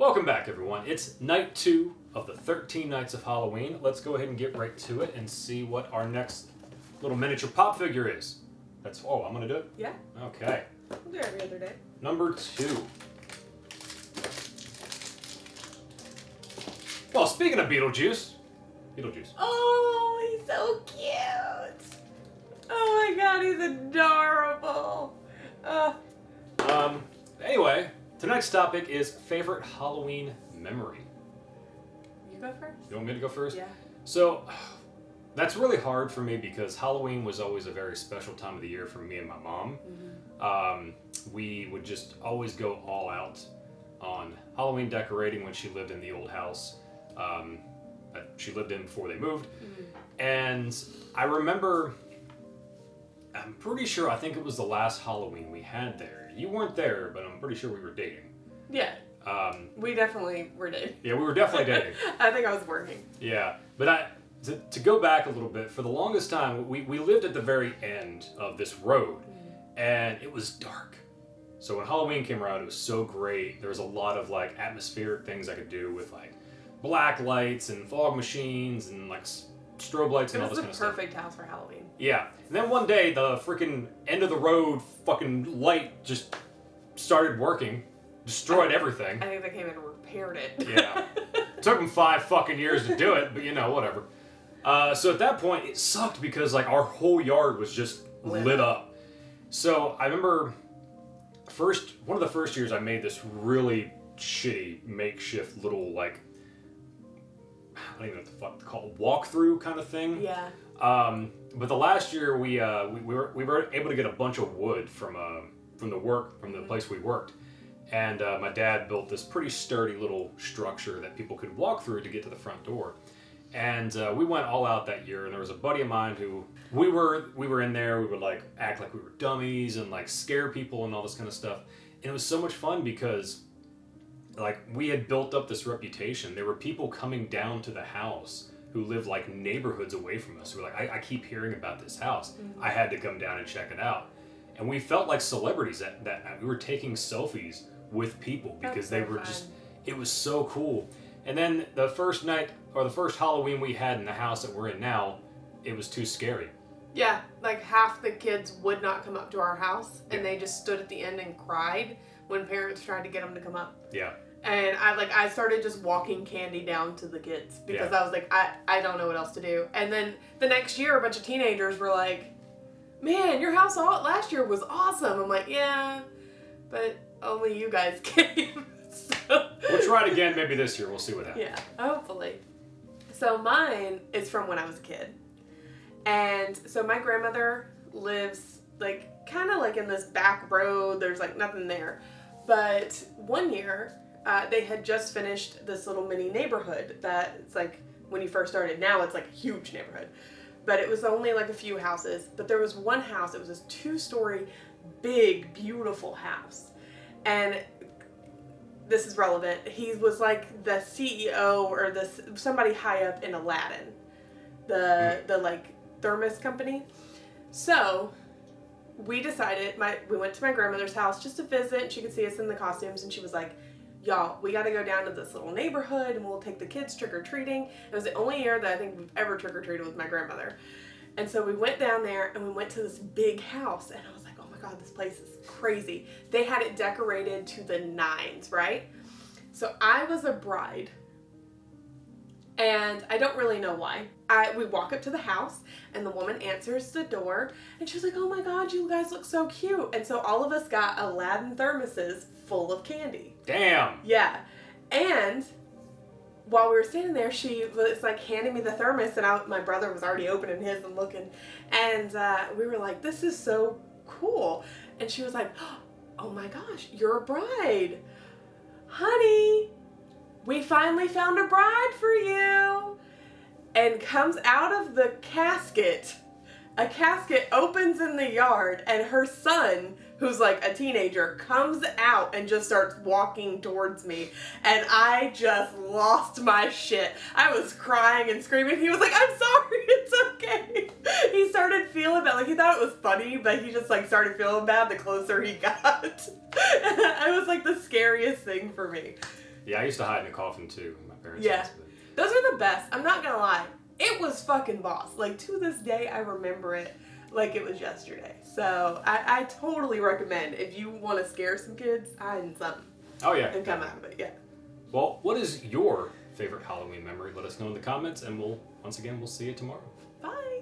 Welcome back, everyone. It's night 2 of the 13 Nights of Halloween. Let's go ahead and get right to it and see what our next little miniature pop figure is. I'm going to do it? Yeah. Okay. We'll do it every other day. Number 2. Well, speaking of Beetlejuice. Oh, he's so cute. Oh my god, he's adorable. Anyway, tonight's topic is favorite Halloween memory. You go first? You want me to go first? Yeah. So, that's really hard for me because Halloween was always a very special time of the year for me and my mom. Mm-hmm. We would just always go all out on Halloween decorating when she lived in the old house that she lived in before they moved. Mm-hmm. And I remember, I'm pretty sure, I think it was the last Halloween we had there. You weren't there, but I'm pretty sure we were dating. Yeah. We definitely were dating. Yeah, we were definitely dating. I think I was working. Yeah, but to go back a little bit, for the longest time, we lived at the very end of this road, and it was dark. So when Halloween came around, it was so great. There was a lot of like atmospheric things I could do with like black lights and fog machines and like strobe lights and all this kind of stuff. It was the perfect house for Halloween. Yeah, and then one day the freaking end of the road fucking light just started working, destroyed everything. I think they came in and repaired it. Yeah. It took them 5 fucking years to do it, but you know, whatever. So at that point, it sucked because like our whole yard was just lit up. So I remember one of the first years I made this really shitty makeshift little like, I don't even know what the fuck to call it, walkthrough kind of thing. Yeah. But the last year we were able to get a bunch of wood from the place we worked. And my dad built this pretty sturdy little structure that people could walk through to get to the front door. And we went all out that year, and there was a buddy of mine who we were in there. We would like act like we were dummies and like scare people and all this kind of stuff. And it was so much fun because like we had built up this reputation. There were people coming down to the house who lived like neighborhoods away from us who were like, I keep hearing about this house. Mm-hmm. I had to come down and check it out. And we felt like celebrities that night. We were taking selfies with people because they were just, it was so cool. And then the first night, or the first Halloween we had in the house that we're in now, it was too scary. Yeah, like half the kids would not come up to our house, and they just stood at the end and cried when parents tried to get them to come up. Yeah. And I started just walking candy down to the kids because I was like, I don't know what else to do. And then the next year, a bunch of teenagers were like, man, your house last year was awesome. I'm like, yeah, but only you guys came. So. We'll try it again maybe this year. We'll see what happens. Yeah, hopefully. So mine is from when I was a kid. And so my grandmother lives like kind of like in this back road. There's like nothing there. But one year they had just finished this little mini neighborhood that it's like when you first started. Now it's like a huge neighborhood. But it was only like a few houses. But there was one house. It was this 2-story, big, beautiful house. And this is relevant. He was like the CEO or somebody high up in Aladdin, the like thermos company. So we decided, we went to my grandmother's house just to visit, and she could see us in the costumes, and she was like, y'all, we got to go down to this little neighborhood and we'll take the kids trick-or-treating. It was the only year that I think we've ever trick-or-treated with my grandmother. And so we went down there and we went to this big house, and I was like, oh my God, this place is crazy. They had it decorated to the nines, right? So I was a bride, and I don't really know why. We walk up to the house, and the woman answers the door, and she was like, oh my God, you guys look so cute. And so all of us got Aladdin thermoses full of candy. Damn. Yeah. And while we were standing there, she was like handing me the thermos, and my brother was already opening his and looking, and we were like, this is so cool. And she was like, oh my gosh, you're a bride. Honey, we finally found a bride for you. And comes out of the casket. A casket opens in the yard, and her son, who's like a teenager, comes out and just starts walking towards me. And I just lost my shit. I was crying and screaming. He was like, I'm sorry, it's okay. He started feeling bad. Like, he thought it was funny, but he just like started feeling bad the closer he got. It was like the scariest thing for me. Yeah, I used to hide in a coffin too in my parents' Yeah. house. But... Those are the best. I'm not gonna lie. It was fucking boss. Like, to this day, I remember it like it was yesterday. So, I totally recommend if you want to scare some kids, hide in something. Oh, yeah. And come out of it, yeah. Well, what is your favorite Halloween memory? Let us know in the comments, and we'll see you tomorrow. Bye.